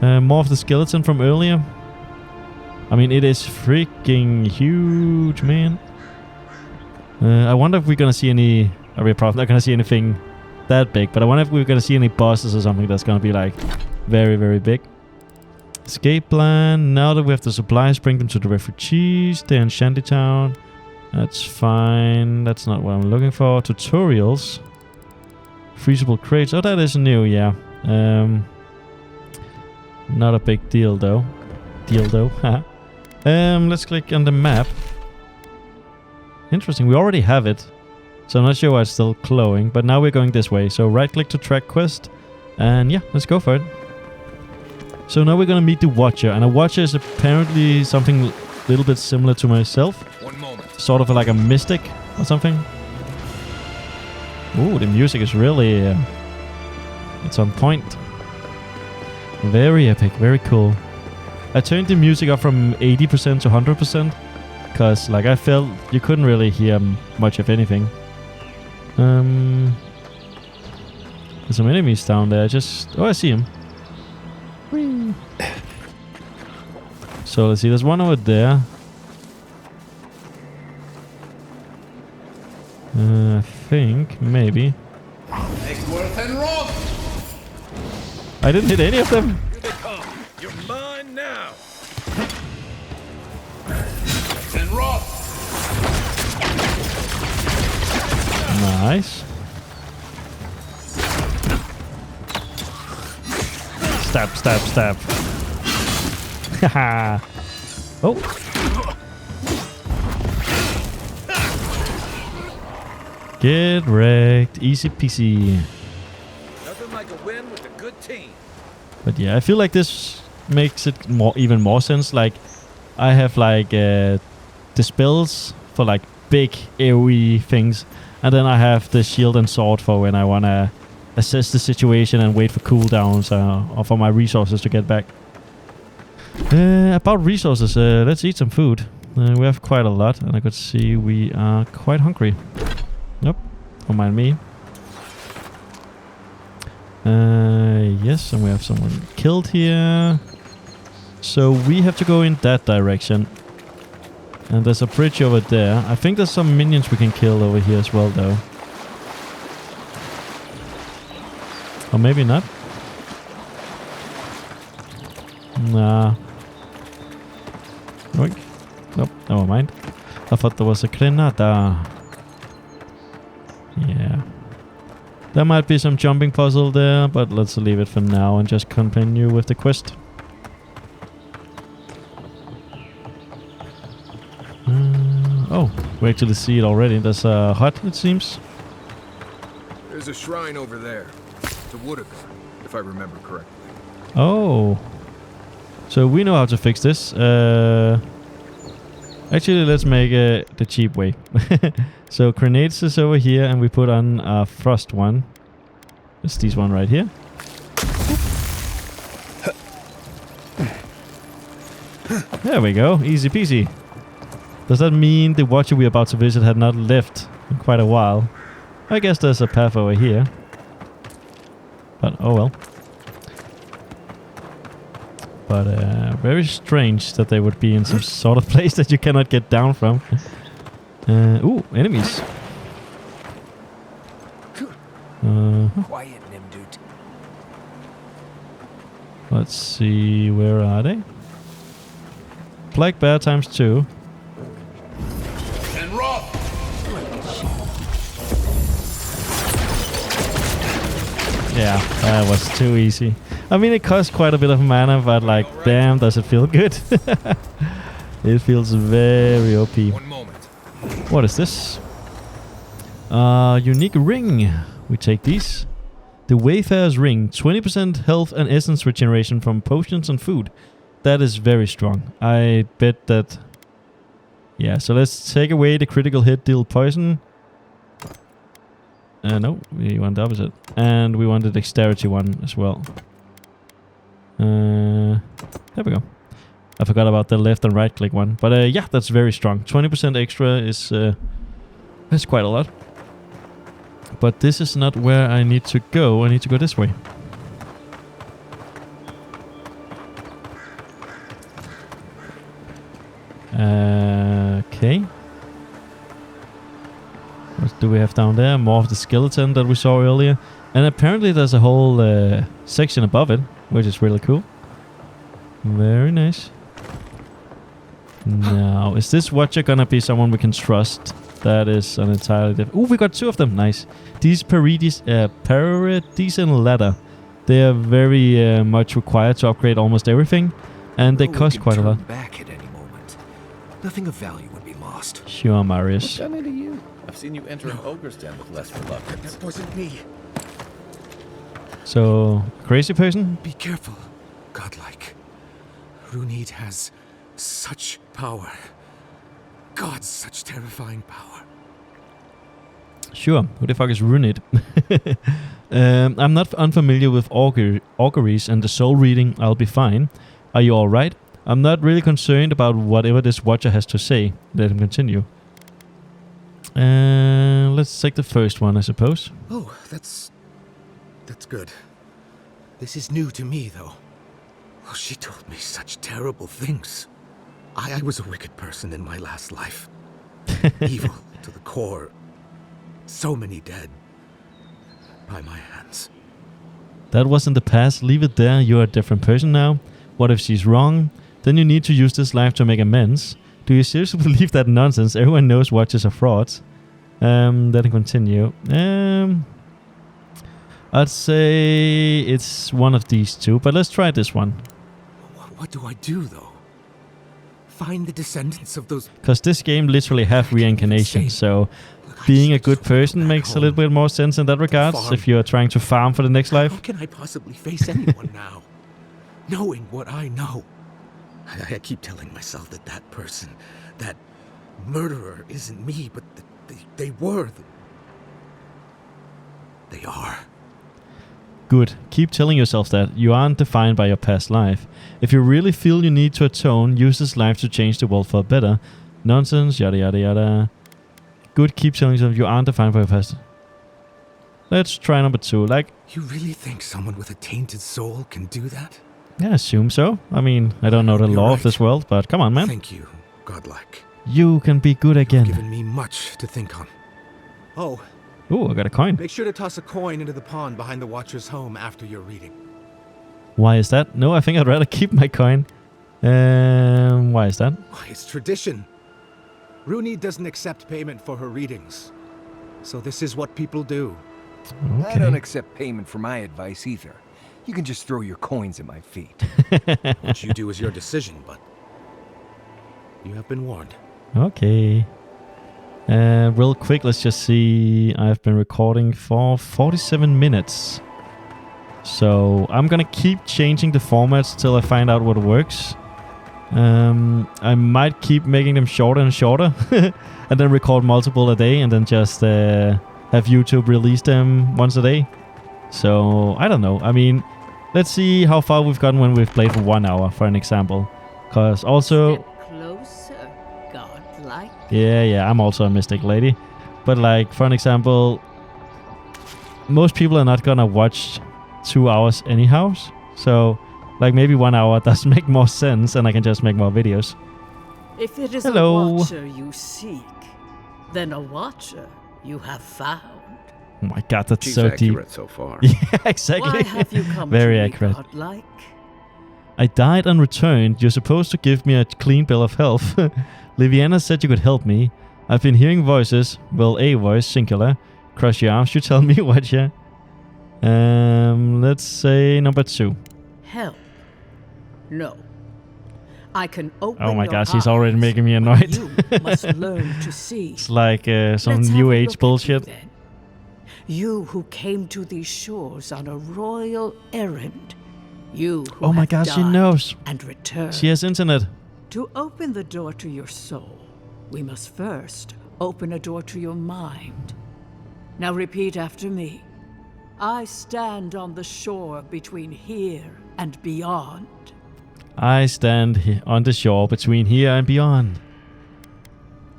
More of the skeleton from earlier. I mean, it is freaking huge, man. I wonder if we're gonna see any... We're probably not gonna see anything that big, but I wonder if we're gonna see any bosses or something that's gonna be like Very, very big. Escape plan. Now that we have the supplies, bring them to the refugees. They're in Shantytown. That's fine. That's not what I'm looking for. Tutorials. Freezable crates. Oh, that is new, yeah. Not a big deal, though. Let's click on the map. Interesting. We already have it. So I'm not sure why it's still glowing. But now we're going this way. So right-click to track quest. And yeah, let's go for it. So now we're gonna meet the Watcher, and a Watcher is apparently something a little bit similar to myself. One moment. Sort of like a mystic or something. Ooh, the music is really... it's on point. Very epic, very cool. I turned the music up from 80% to 100%. Because, like, I felt you couldn't really hear much of anything. There's some enemies down there. Oh, I see him. Whee. So let's see, there's one over there. I think, maybe. I didn't hit any of them. Here they come. You're mine now. Nice. Stab, stab, stab. Haha. Oh. Get wrecked. Easy peasy. Nothing like a win with a good team. But yeah, I feel like this makes it even more sense. Like, I have like the spells for like big AoE things, and then I have the shield and sword for when I wanna assess the situation and wait for cooldowns or for my resources to get back. About resources, let's eat some food. We have quite a lot, and I could see we are quite hungry. Nope, don't mind me. Yes, and we have someone killed here. So we have to go in that direction. And there's a bridge over there. I think there's some minions we can kill over here as well, though. Or maybe not. Nah. Oink. Nope, never mind. I thought there was a grenada. Yeah. There might be some jumping puzzle there, but let's leave it for now and just continue with the quest. Oh, we actually see it already. There's a hut, it seems. There's a shrine over there. To Woodaka, if I remember correctly. Oh. So we know how to fix this. Actually, let's make it the cheap way. So grenades is over here, and we put on a frost one. It's this one right here. There we go. Easy peasy. Does that mean the Watcher we're about to visit had not left in quite a while? I guess there's a path over here. But oh well. But very strange that they would be in some sort of place that you cannot get down from. Ooh, enemies. Quiet, Nimdut. Let's see, where are they? Black Bear times 2. And Rob! Yeah, that was too easy. I mean, it costs quite a bit of mana, but like, damn, does it feel good? It feels very OP. One moment. What is this? Unique ring. We take these. The Wayfarer's Ring. 20% health and essence regeneration from potions and food. That is very strong. I bet that... Yeah, so let's take away the critical hit, deal poison. No, we want the opposite. And we want the dexterity one as well. There we go. I forgot about the left and right click one. But yeah, that's very strong. 20% extra is... that's quite a lot. But this is not where I need to go. I need to go this way. Okay. What do we have down there? More of the skeleton that we saw earlier. And apparently there's a whole section above it which is really cool. Very nice. Now, is this Watcher gonna be someone we can trust? That is an entirely different... Ooh, we got 2 of them. Nice. These Paradisian ladder. They are very much required to upgrade almost everything. And they cost quite a lot. Back at any moment. Nothing of value would be lost. Sure, Marius. What's done to you? I've seen you enter an ogre's den with less reluctance. That wasn't me. So, crazy person? Be careful, godlike. Runid has such power. God, such terrifying power. Sure. Who the fuck is Runid? I'm not unfamiliar with auguries and the soul reading. I'll be fine. Are you alright? I'm not really concerned about whatever this Watcher has to say. Let him continue. Let's take the first one, I suppose. Oh, that's good. This is new to me, though. Oh, she told me such terrible things. I was a wicked person in my last life. Evil to the core. So many dead. By my hands. That was in the past. Leave it there. You're a different person now. What if she's wrong? Then you need to use this life to make amends. Do you seriously believe that nonsense? Everyone knows Watchers are frauds. Let him continue. I'd say it's one of these 2, but let's try this one. What do I do, though? Find the descendants of those... Because this game literally have reincarnation, so being a good person makes a little bit more sense in that regards, if you're trying to farm for the next life. How can I possibly face anyone now? Knowing what I know. I keep telling myself that person, that murderer isn't me, but they were. They are. Good. Keep telling yourself that. You aren't defined by your past life. If you really feel you need to atone, use this life to change the world for better. Nonsense, yada yada yada. Good. Keep telling yourself you aren't defined by your past. Let's try number 2. Like, you really think someone with a tainted soul can do that? yeah, I assume so. I mean, I don't know the law of this world, but come on, man. Thank you, godlike. You can be good again. You've given me much to think on. Oh, Ooh, I got a coin. make sure to toss a coin into the pond behind the Watcher's home after your reading. Why is that? No, I think I'd rather keep my coin. Why is that? Why, it's tradition. Runid doesn't accept payment for her readings. So this is what people do. I don't Okay. accept payment for my advice either. You can just throw your coins at my feet. What you do is your decision, but you have been warned. Okay. Real quick, let's just see. I've been recording for 47 minutes. So I'm gonna keep changing the formats till I find out what works. I might keep making them shorter and shorter. And then record multiple a day and then just have YouTube release them once a day. So, I don't know. I mean, let's see how far we've gotten when we've played for 1 hour, for an example. Because also... Step closer, godlike. Yeah, I'm also a mystic lady. But like, for an example, most people are not gonna watch 2 hours anyhow. So, like, maybe 1 hour does make more sense and I can just make more videos. If it is Hello. a watcher you seek, then a watcher you have found. Oh my god, that's She's so accurate deep. so far. Yeah, exactly. Why have you come Very to me, accurate. godlike? I died and returned. You're supposed to give me a clean bill of health. Liviana said you could help me. I've been hearing voices. Well, a voice, singular. Cross your arms, you tell me what you... let's say number 2. Help. No. I can open Oh my your gosh, he's already eyes, making me but annoyed. You must learn to see. It's like some Let's new have a age look at bullshit. You, then. You who came to these shores on a royal errand. You who Oh my have gosh, she died knows. and returned. She has internet. To open the door to your soul, we must first open a door to your mind. Now repeat after me. I stand on the shore between here and beyond. I stand on the shore between here and beyond.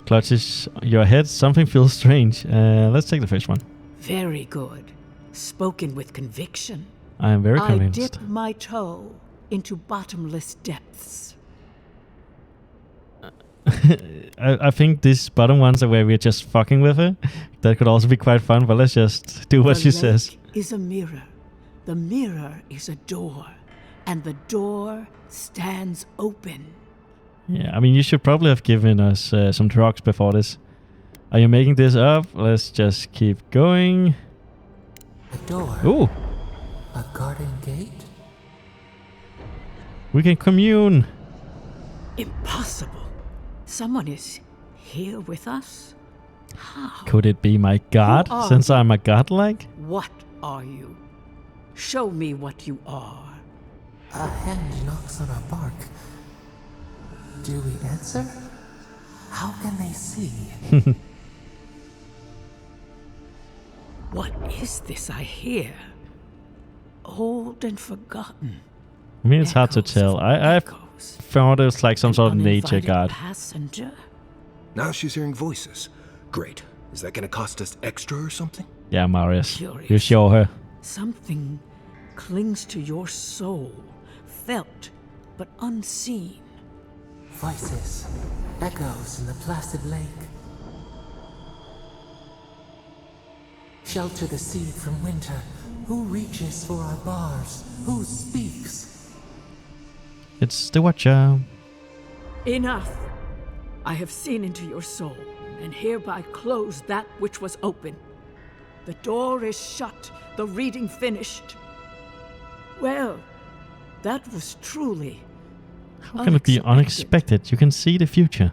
Clutches your head. Something feels strange. Let's take the first one. Very good. Spoken with conviction. I am very I convinced. dip my toe into bottomless depths. I think these bottom ones are where we're just fucking with her. That could also be quite fun, but let's just do what The she lake says. is a mirror. The mirror is a door. and the door stands open. Yeah, I mean, you should probably have given us some drugs before this. Are you making this up? Let's just keep going. A door. Ooh, A garden gate. we can commune. Impossible. Someone is here with us? How? Could it be my god, are since you? I'm a godlike? What are you? Show me what you are. A hand knocks on our bark. Do we answer? How can they see? What is this I hear? Old and forgotten. I mean, it's hard to Echoes tell. of I echoes. found it was like some An sort of nature uninvited god. Passenger? Now she's hearing voices. Great. Is that gonna cost us extra or something? Yeah, Marius. Curious. You show her. Something clings to your soul, felt but unseen. Voices. Echoes in the placid lake. Shelter the seed from winter. Who reaches for our bars? Who speaks? It's the Watcher. Enough! I have seen into your soul, and hereby close that which was open. The door is shut, the reading finished. Well, that was truly How can it be unexpected? You can see the future.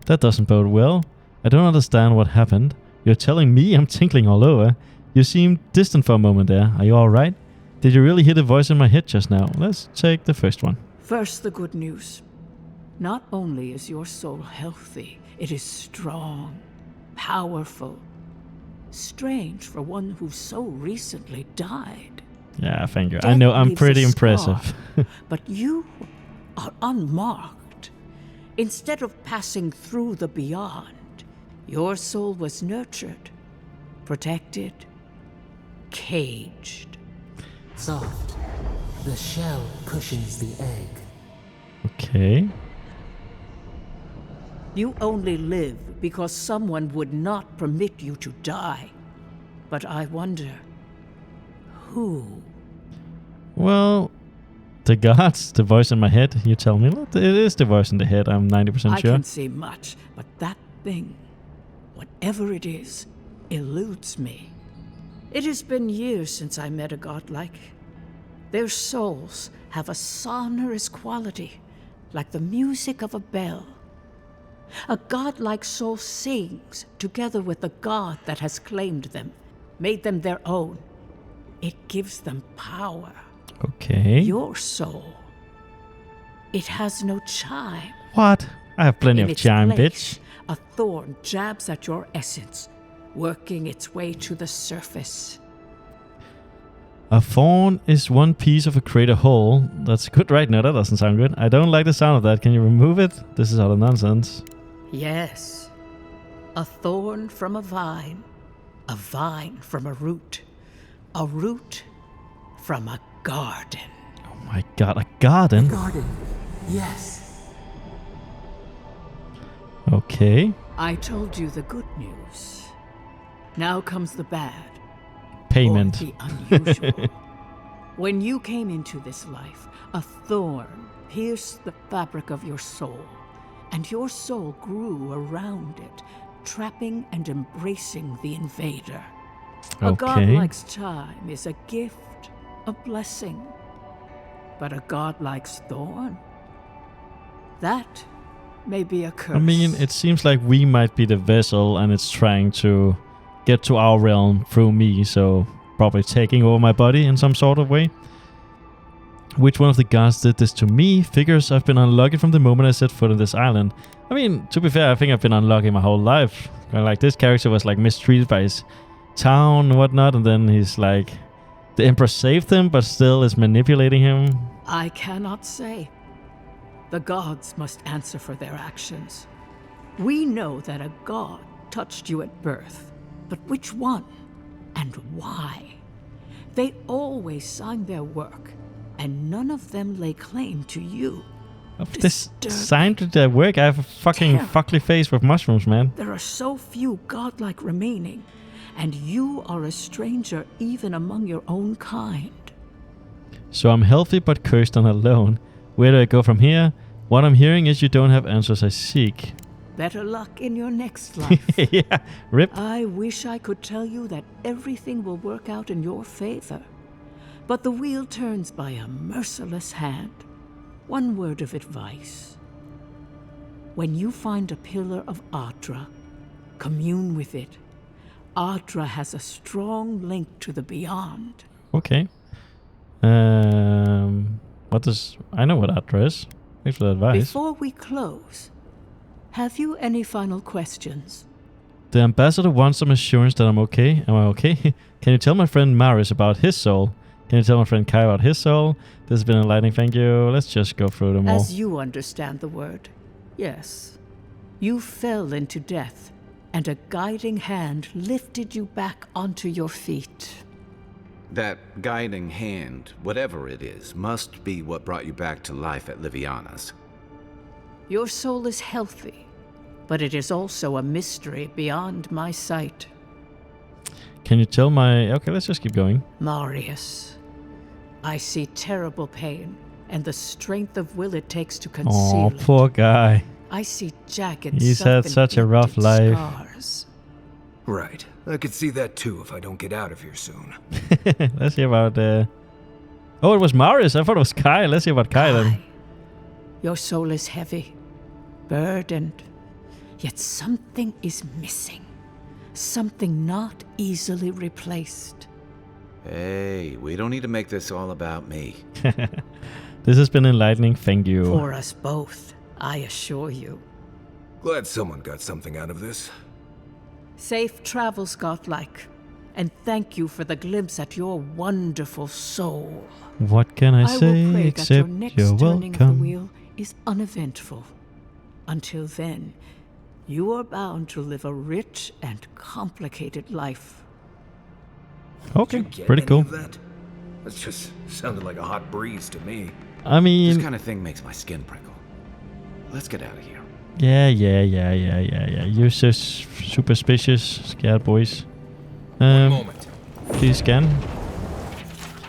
That doesn't bode well. I don't understand what happened. You're telling me I'm tinkling all over. You seemed distant for a moment there. Are you alright? Did you really hear the voice in my head just now? Let's take the first one. First, the good news. Not only is your soul healthy, it is strong, powerful. Strange for one who so recently died. Yeah, thank you. I Death know I'm leaves pretty a scar, impressive. But you are unmarked. Instead of passing through the beyond, your soul was nurtured, protected, caged. Soft. The shell cushions the egg. Okay. You only live because someone would not permit you to die. But I wonder, who? Well, the gods, the voice in my head, you tell me. It is the voice in the head, I'm 90% I sure. can see much, but that thing, whatever it is, eludes me. It has been years since I met a godlike. Their souls have a sonorous quality, like the music of a bell. A godlike soul sings together with the god that has claimed them, made them their own. It gives them power. Okay. Your soul, it has no chime. What? I have plenty In of its charm, place, bitch. a thorn jabs at your essence, working its way to the surface. A thorn is one piece of a crater hole. That's good right now. That doesn't sound good. I don't like the sound of that. Can you remove it? This is utter nonsense. Yes, a thorn from a vine from a root from a garden. Oh my god, a garden? Garden. Yes. Okay. I told you the good news. Now comes the bad. Payment. Or the unusual. When you came into this life, a thorn pierced the fabric of your soul, and your soul grew around it, trapping and embracing the invader. A Okay. godlike's chime is a gift, a blessing. But a godlike's thorn? That may be a curse. I mean, it seems like we might be the vessel and it's trying to get to our realm through me, so probably taking over my body in some sort of way. Which one of the gods did this to me? Figures I've been unlucky from the moment I set foot on this island. I mean, to be fair, I think I've been unlucky my whole life. Like, this character was like mistreated by his town and whatnot, and then he's like, the Emperor saved him, but still is manipulating him. I cannot say. The gods must answer for their actions. We know that a god touched you at birth, but which one and why? They always sign their work, and none of them lay claim to you. Of this Disturbing. sign to their work, I have a fucking Terrible. fuckly face with mushrooms, man. There are so few godlike remaining, and you are a stranger even among your own kind. So I'm healthy but cursed and alone. Where do I go from here? What I'm hearing is you don't have answers I seek. Better luck in your next life. Yeah, rip. I wish I could tell you that everything will work out in your favor. But the wheel turns by a merciless hand. One word of advice. When you find a pillar of Ardra, commune with it. Ardra has a strong link to the beyond. Okay. What does... I know what Ardra is. Thanks for the advice. Before we close, have you any final questions? The ambassador wants some assurance that I'm okay. Am I okay? Can you tell my friend Maris about his soul? Can you tell my friend Kai about his soul? This has been enlightening, thank you. Let's just go through them all. As you understand the word, yes. You fell into death, and a guiding hand lifted you back onto your feet. That guiding hand, whatever it is, must be what brought you back to life at Liviana's. Your soul is healthy, but it is also a mystery beyond my sight. Can you tell my... Okay, let's just keep going. Marius, I see terrible pain and the strength of will it takes to conceal Oh, poor guy. I see jagged, He's had such a rough life. scars. Right. I could see that too if I don't get out of here soon. Let's hear about... Oh, it was Maris. I thought it was Kai. Let's hear about Kai then. Your soul is heavy, burdened, yet something is missing. Something not easily replaced. Hey, we don't need to make this all about me. This has been enlightening. Thank you. For us both, I assure you. Glad someone got something out of this. Safe travels, godlike, and thank you for the glimpse at your wonderful soul. What can I I say will pray that your except next you're turning of the welcome? wheel is uneventful. Until then, you are bound to live a rich and complicated life. Okay, Did you get pretty any cool. of that? That just sounded like a hot breeze to me. I mean... This kind of thing makes my skin prickle. Let's get out of here. Yeah. You're so superstitious, scared boys. One moment. Please scan.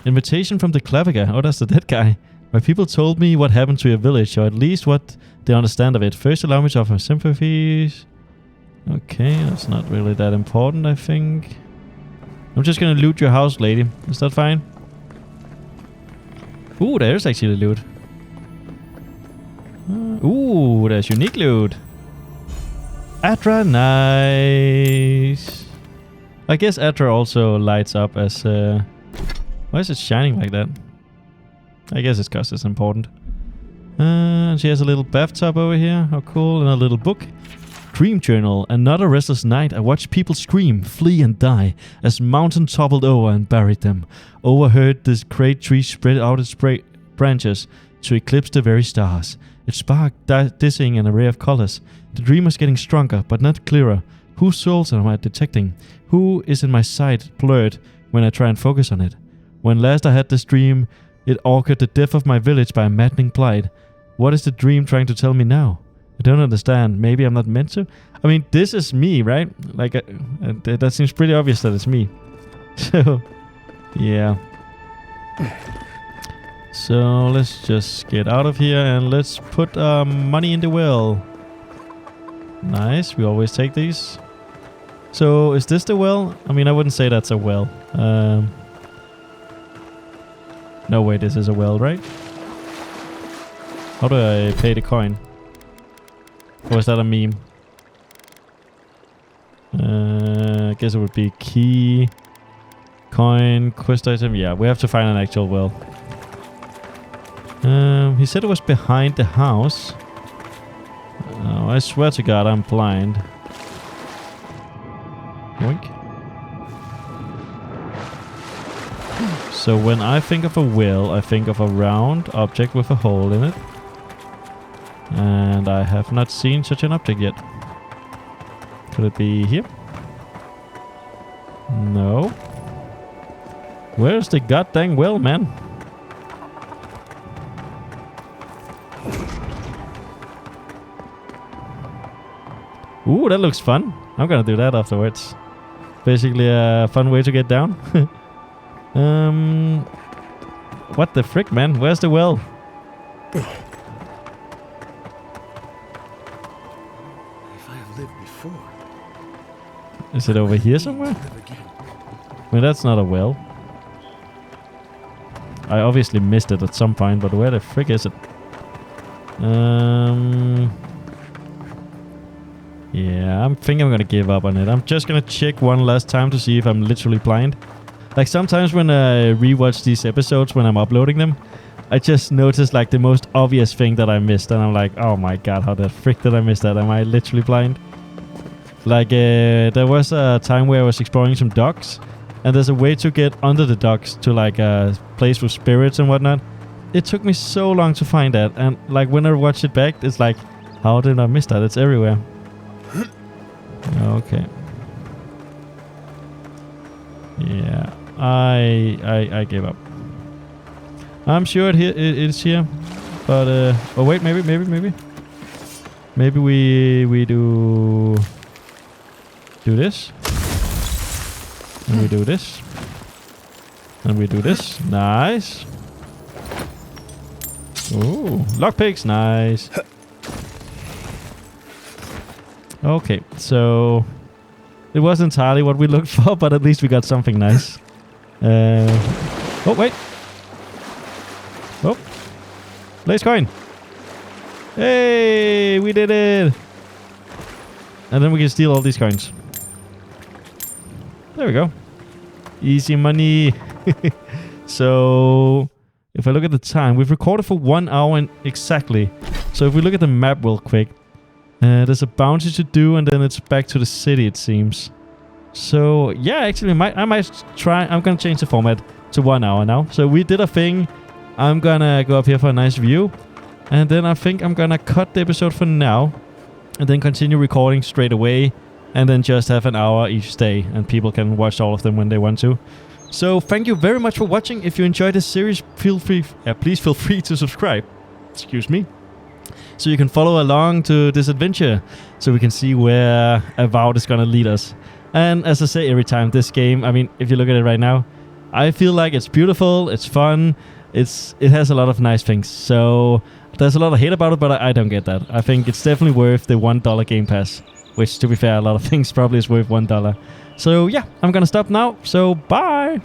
Invitation from the Claviga. Oh, that's the dead guy. My people told me what happened to your village, or at least what they understand of it. First, allow me to offer sympathies. Okay, that's not really that important, I think. I'm just gonna loot your house, lady. Is that fine? Ooh, there's actually loot. Ooh, there's unique loot. Atra, nice. I guess Atra also lights up as... why is it shining like that? I guess it's because it's important. She has a little bathtub over here. How cool. And a little book. Dream journal. Another restless night. I watched people scream, flee and die as mountain toppled over and buried them. Overheard this great tree spread out its branches to eclipse the very stars. It sparked, dizzying an array of colors. The dream was getting stronger, but not clearer. Whose souls am I detecting? Who is in my sight blurred when I try and focus on it? When last I had this dream, it augured the death of my village by a maddening blight. What is the dream trying to tell me now? I don't understand. Maybe I'm not meant to? I mean, this is me, right? Like, that seems pretty obvious that it's me. So, yeah. So, let's just get out of here and let's put money in the well. Nice. We always take these. So, is this the well? I mean, I wouldn't say that's a well. No way, this is a well, right? How do I pay the coin? Or is that a meme? I guess it would be key, coin, quest item. Yeah, we have to find an actual well. He said it was behind the house. Oh, I swear to God, I'm blind. Oink. So when I think of a well, I think of a round object with a hole in it. And I have not seen such an object yet. Could it be here? No. Where's the goddamn well, man? Ooh, that looks fun. I'm gonna do that afterwards. Basically a fun way to get down. What the frick, man? Where's the well? If I have lived before, Is it over here somewhere? live again. Well, that's not a well. I obviously missed it at some point, but where the frick is it? Yeah, I think I'm gonna give up on it. I'm just gonna check one last time to see if I'm literally blind. Like sometimes when I rewatch these episodes when I'm uploading them, I just notice like the most obvious thing that I missed, and I'm like, oh my god, how the frick did I miss that? Am I literally blind? Like there was a time where I was exploring some docks, and there's a way to get under the docks to like a place with spirits and whatnot. It took me so long to find that, and like when I watch it back, it's like, how did I miss that? It's everywhere. Okay. Yeah, I gave up. I'm sure it's here, but oh wait, maybe we do this, and we do this, and we do this. Nice. Ooh, lockpicks, nice. Okay, so it wasn't entirely what we looked for, but at least we got something nice. Oh, wait. Oh. Lace coin. Hey, we did it. And then we can steal all these coins. There we go. Easy money. So, if I look at the time, we've recorded for 1 hour and exactly. So if we look at the map real quick, there's a bounty to do, and then it's back to the city, it seems. So yeah, actually, I might try. I'm gonna change the format to 1 hour now. So we did a thing. I'm gonna go up here for a nice view, and then I think I'm gonna cut the episode for now, and then continue recording straight away, and then just have an hour each day, and people can watch all of them when they want to. So thank you very much for watching. If you enjoyed this series, please feel free to subscribe. Excuse me. So you can follow along to this adventure, so we can see where Avowed is gonna lead us. And as I say every time, this game, I mean, if you look at it right now, I feel like it's beautiful, it's fun, it has a lot of nice things. So there's a lot of hate about it, but I don't get that. I think it's definitely worth the $1 Game Pass, which, to be fair, a lot of things probably is worth $1. So yeah, I'm gonna stop now. So bye.